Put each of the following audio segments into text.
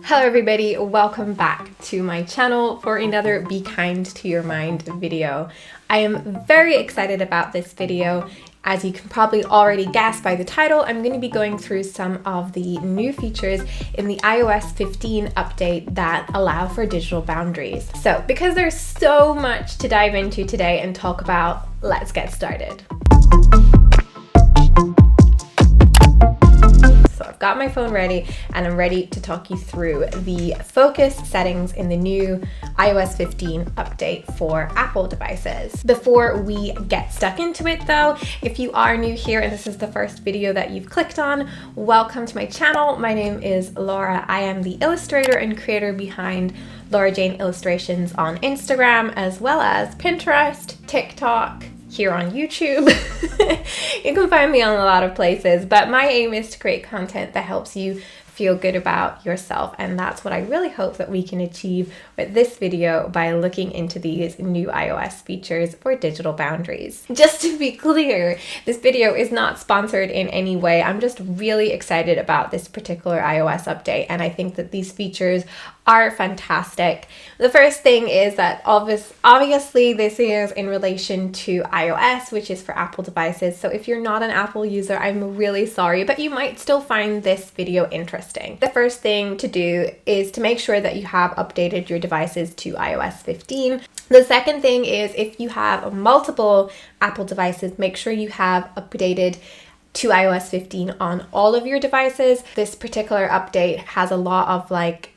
Hello everybody, welcome back to my channel for another Be Kind to Your Mind video. I am very excited about this video. As you can probably already guess by the title, I'm going to be going through some of the new features in the iOS 15 update that allow for digital boundaries. So because there's so much to dive into today and talk about, let's get started. So I've got my phone ready and I'm ready to talk you through the focus settings in the new iOS 15 update for Apple devices. Before we get stuck into it though, if you are new here and this is the first video that you've clicked on, welcome to my channel. My name is Laura. I am the illustrator and creator behind Laura Jane Illustrations on Instagram, as well as Pinterest, TikTok, here on YouTube. You can find me on a lot of places, but my aim is to create content that helps you feel good about yourself, and that's what I really hope that we can achieve with this video by looking into these new iOS features for digital boundaries. Just to be clear, this video is not sponsored in any way. I'm just really excited about this particular iOS update, and I think that these features are fantastic. The first thing is that obviously this is in relation to iOS, which is for Apple devices. So if you're not an Apple user, I'm really sorry, but you might still find this video interesting. The first thing to do is to make sure that you have updated your devices to iOS 15. The second thing is if you have multiple Apple devices, make sure you have updated to iOS 15 on all of your devices. This particular update has a lot of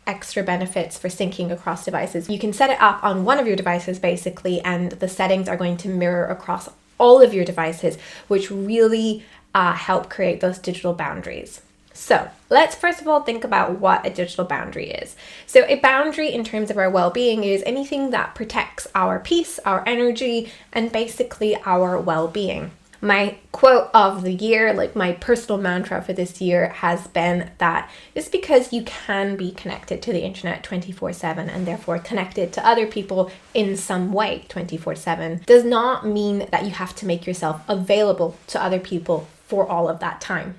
extra benefits for syncing across devices. You can set it up on one of your devices basically, and the settings are going to mirror across all of your devices, which really help create those digital boundaries. So let's first of all think about what a digital boundary is. So a boundary in terms of our well-being is anything that protects our peace, our energy, and basically our well-being. My quote of the year, my personal mantra for this year, has been that just because you can be connected to the internet 24/7 and therefore connected to other people in some way 24/7 does not mean that you have to make yourself available to other people for all of that time.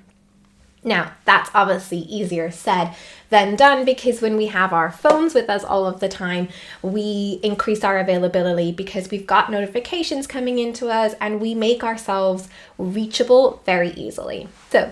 Now, that's obviously easier said than done, because when we have our phones with us all of the time, we increase our availability because we've got notifications coming into us and we make ourselves reachable very easily. So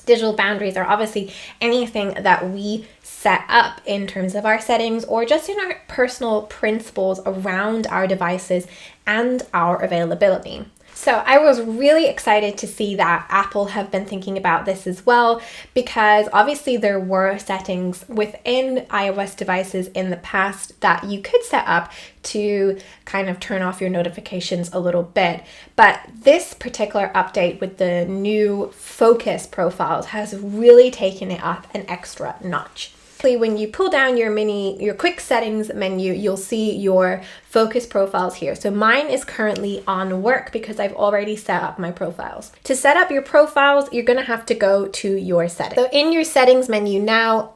digital boundaries are obviously anything that we set up in terms of our settings or just in our personal principles around our devices and our availability. So I was really excited to see that Apple have been thinking about this as well, because obviously there were settings within iOS devices in the past that you could set up to kind of turn off your notifications a little bit. But this particular update with the new focus profiles has really taken it up an extra notch. When you pull down your quick settings menu, you'll see your focus profiles here. So mine is currently on work because I've already set up my profiles. To set up your profiles, you're going to have to go to your settings. So in your settings menu now,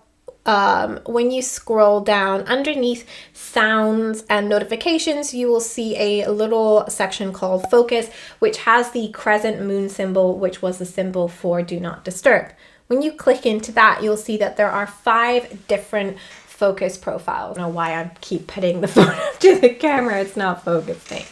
when you scroll down underneath sounds and notifications, you will see a little section called focus, which has the crescent moon symbol, which was the symbol for do not disturb. When you click into that, you'll see that there are 5 different focus profiles. I don't know why I keep putting the phone up to the camera, it's not focusing.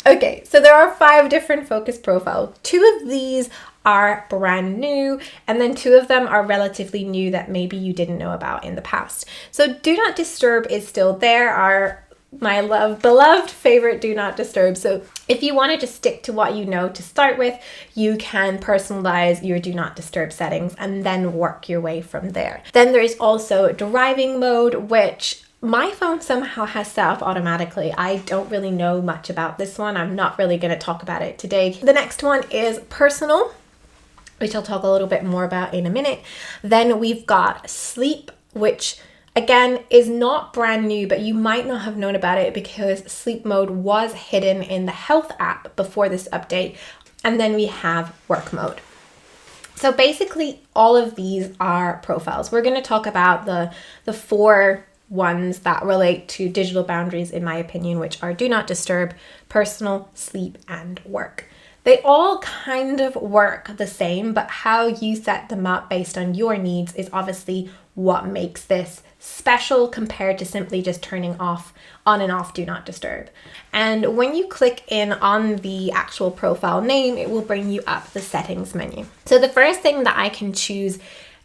Okay, so there are 5 different focus profiles. 2 of these are brand new, and then 2 of them are relatively new that maybe you didn't know about in the past. So do not disturb is still there, my beloved favorite do not disturb. So if you want to just stick to what you know to start with, you can personalize your do not disturb settings and then work your way from there. Then there's also driving mode, which my phone somehow has set up automatically. I don't really know much about this one. I'm not really going to talk about it today. The next one is personal, which I'll talk a little bit more about in a minute. Then we've got sleep, which again is not brand new, but you might not have known about it because sleep mode was hidden in the health app before this update. And then we have work mode. So basically all of these are profiles. We're going to talk about the 4 ones that relate to digital boundaries in my opinion, which are do not disturb, personal, sleep, and work. They all kind of work the same, but how you set them up based on your needs is obviously what makes this special compared to simply just turning off on and off do not disturb. And when you click in on the actual profile name, it will bring you up the settings menu. So the first thing that I can choose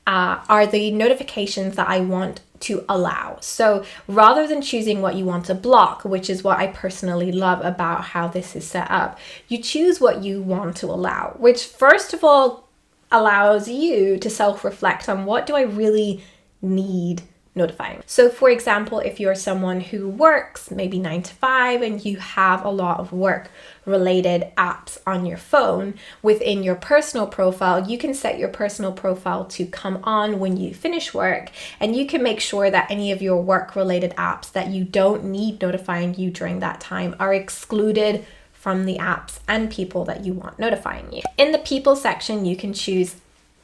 are the notifications that I want to allow. So rather than choosing what you want to block, which is what I personally love about how this is set up, you choose what you want to allow, which first of all allows you to self-reflect on what do I really need notifying. So for example, if you're someone who works maybe 9 to 5 and you have a lot of work related apps on your phone, within your personal profile, you can set your personal profile to come on when you finish work, and you can make sure that any of your work related apps that you don't need notifying you during that time are excluded from the apps and people that you want notifying you. In the people section, you can choose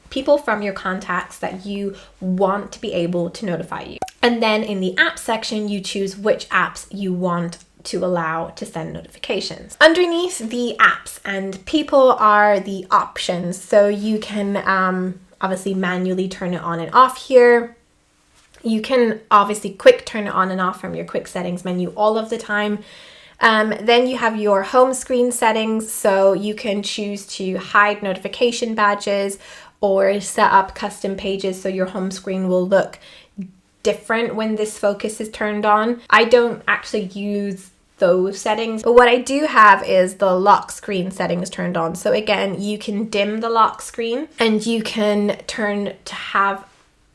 people from your contacts that you want to be able to notify you. And then in the app section, you choose which apps you want to allow to send notifications. Underneath the apps and people are the options. So you can obviously manually turn it on and off here. You can obviously quick turn it on and off from your quick settings menu all of the time. Then you have your home screen settings. So you can choose to hide notification badges or set up custom pages so your home screen will look different when this focus is turned on. I don't actually use those settings, but what I do have is the lock screen settings turned on. So again, you can dim the lock screen and you can turn to have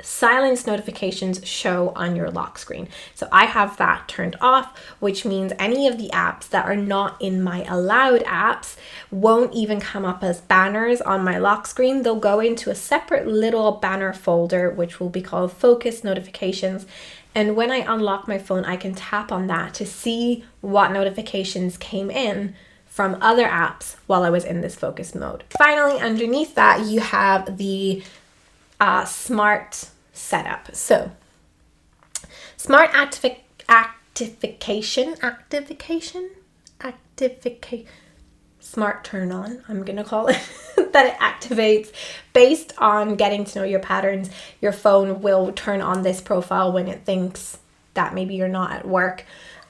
silence notifications show on your lock screen. So I have that turned off, which means any of the apps that are not in my allowed apps won't even come up as banners on my lock screen. They'll go into a separate little banner folder, which will be called focus notifications. And when I unlock my phone, I can tap on that to see what notifications came in from other apps while I was in this focus mode. Finally, underneath that, you have the smart setup. So smart smart turn on, I'm gonna call it, that it activates based on getting to know your patterns. Your phone will turn on this profile when it thinks that maybe you're not at work.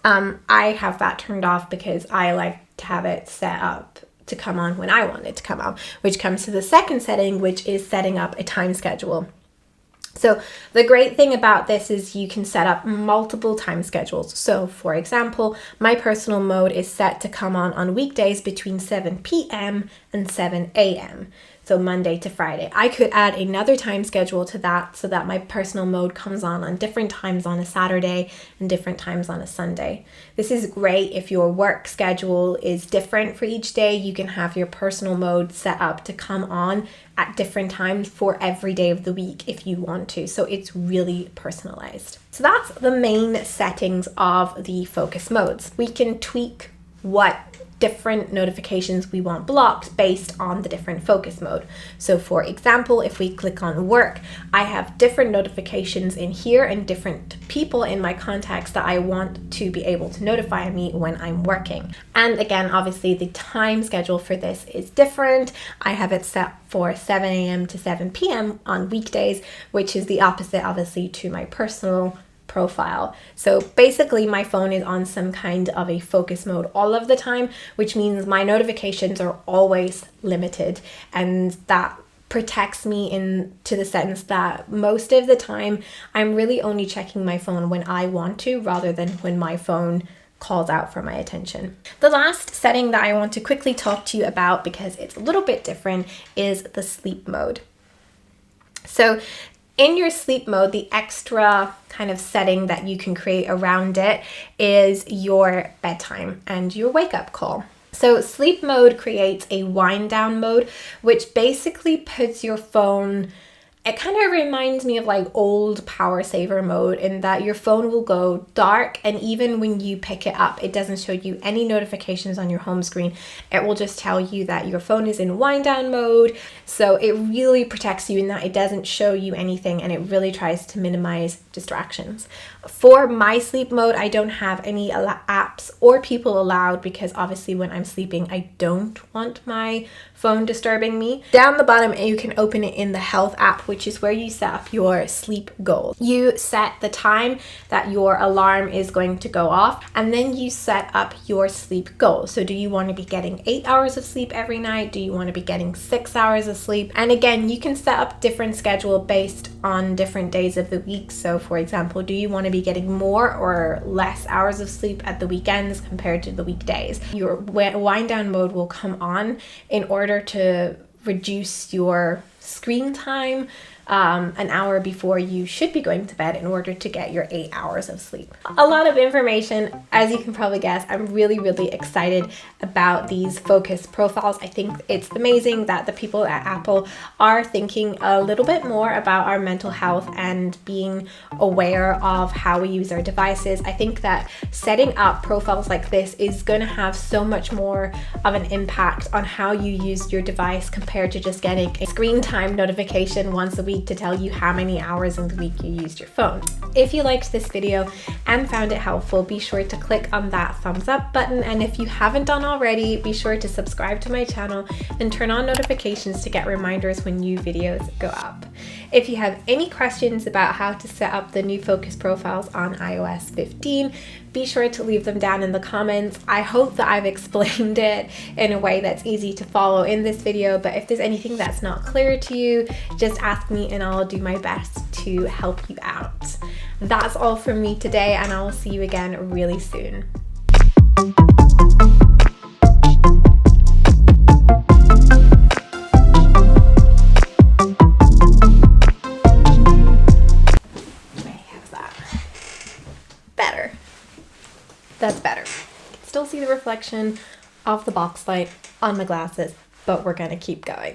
I have that turned off because I like to have it set up to come on when I want it to come on, which comes to the second setting, which is setting up a time schedule. So the great thing about this is you can set up multiple time schedules. So for example, my personal mode is set to come on weekdays between 7 p.m. and 7 a.m. So Monday to Friday. I could add another time schedule to that so that my personal mode comes on different times on a Saturday and different times on a Sunday. This is great if your work schedule is different for each day. You can have your personal mode set up to come on at different times for every day of the week if you want to. So it's really personalized. So that's the main settings of the focus modes. We can tweak what different notifications we want blocked based on the different focus mode. So for example, if we click on work, I have different notifications in here and different people in my contacts that I want to be able to notify me when I'm working. And again, obviously the time schedule for this is different. I have it set for 7 a.m. to 7 p.m. on weekdays, which is the opposite obviously to my personal profile. So basically my phone is on some kind of a focus mode all of the time, which means my notifications are always limited, and that protects me to the sense that most of the time I'm really only checking my phone when I want to rather than when my phone calls out for my attention. The last setting that I want to quickly talk to you about, because it's a little bit different, is the sleep mode. So in your sleep mode, the extra kind of setting that you can create around it is your bedtime and your wake up call. So sleep mode creates a wind down mode, which basically puts your phone, it kind of reminds me of like old power saver mode, in that your phone will go dark, and even when you pick it up, it doesn't show you any notifications on your home screen. It will just tell you that your phone is in wind down mode. So it really protects you in that it doesn't show you anything, and it really tries to minimize distractions. For my sleep mode, I don't have any apps or people allowed, because obviously when I'm sleeping, I don't want my phone disturbing me. Down the bottom, you can open it in the health app, which is where you set up your sleep goals. You set the time that your alarm is going to go off, and then you set up your sleep goals. So do you want to be getting 8 hours of sleep every night? Do you want to be getting 6 hours of sleep? And again, you can set up different schedule based on different days of the week. So for example, do you want to be getting more or less hours of sleep at the weekends compared to the weekdays? Your wind down mode will come on in order to reduce your screen time an hour before you should be going to bed in order to get your 8 hours of sleep. A lot of information, as you can probably guess. I'm really excited about these focus profiles. I think it's amazing that the people at Apple are thinking a little bit more about our mental health and being aware of how we use our devices. I think that setting up profiles like this is going to have so much more of an impact on how you use your device compared to just getting a screen time notification once a week to tell you how many hours in the week you used your phone. If you liked this video and found it helpful, be sure to click on that thumbs up button, and if you haven't done already, be sure to subscribe to my channel and turn on notifications to get reminders when new videos go up. If you have any questions about how to set up the new focus profiles on iOS 15, be sure to leave them down in the comments. I hope that I've explained it in a way that's easy to follow in this video, but if there's anything that's not clear to you, just ask me and I'll do my best to help you out. That's all from me today, and I will see you again really soon. That's better. You can still see the reflection of the box light on my glasses, but we're gonna keep going.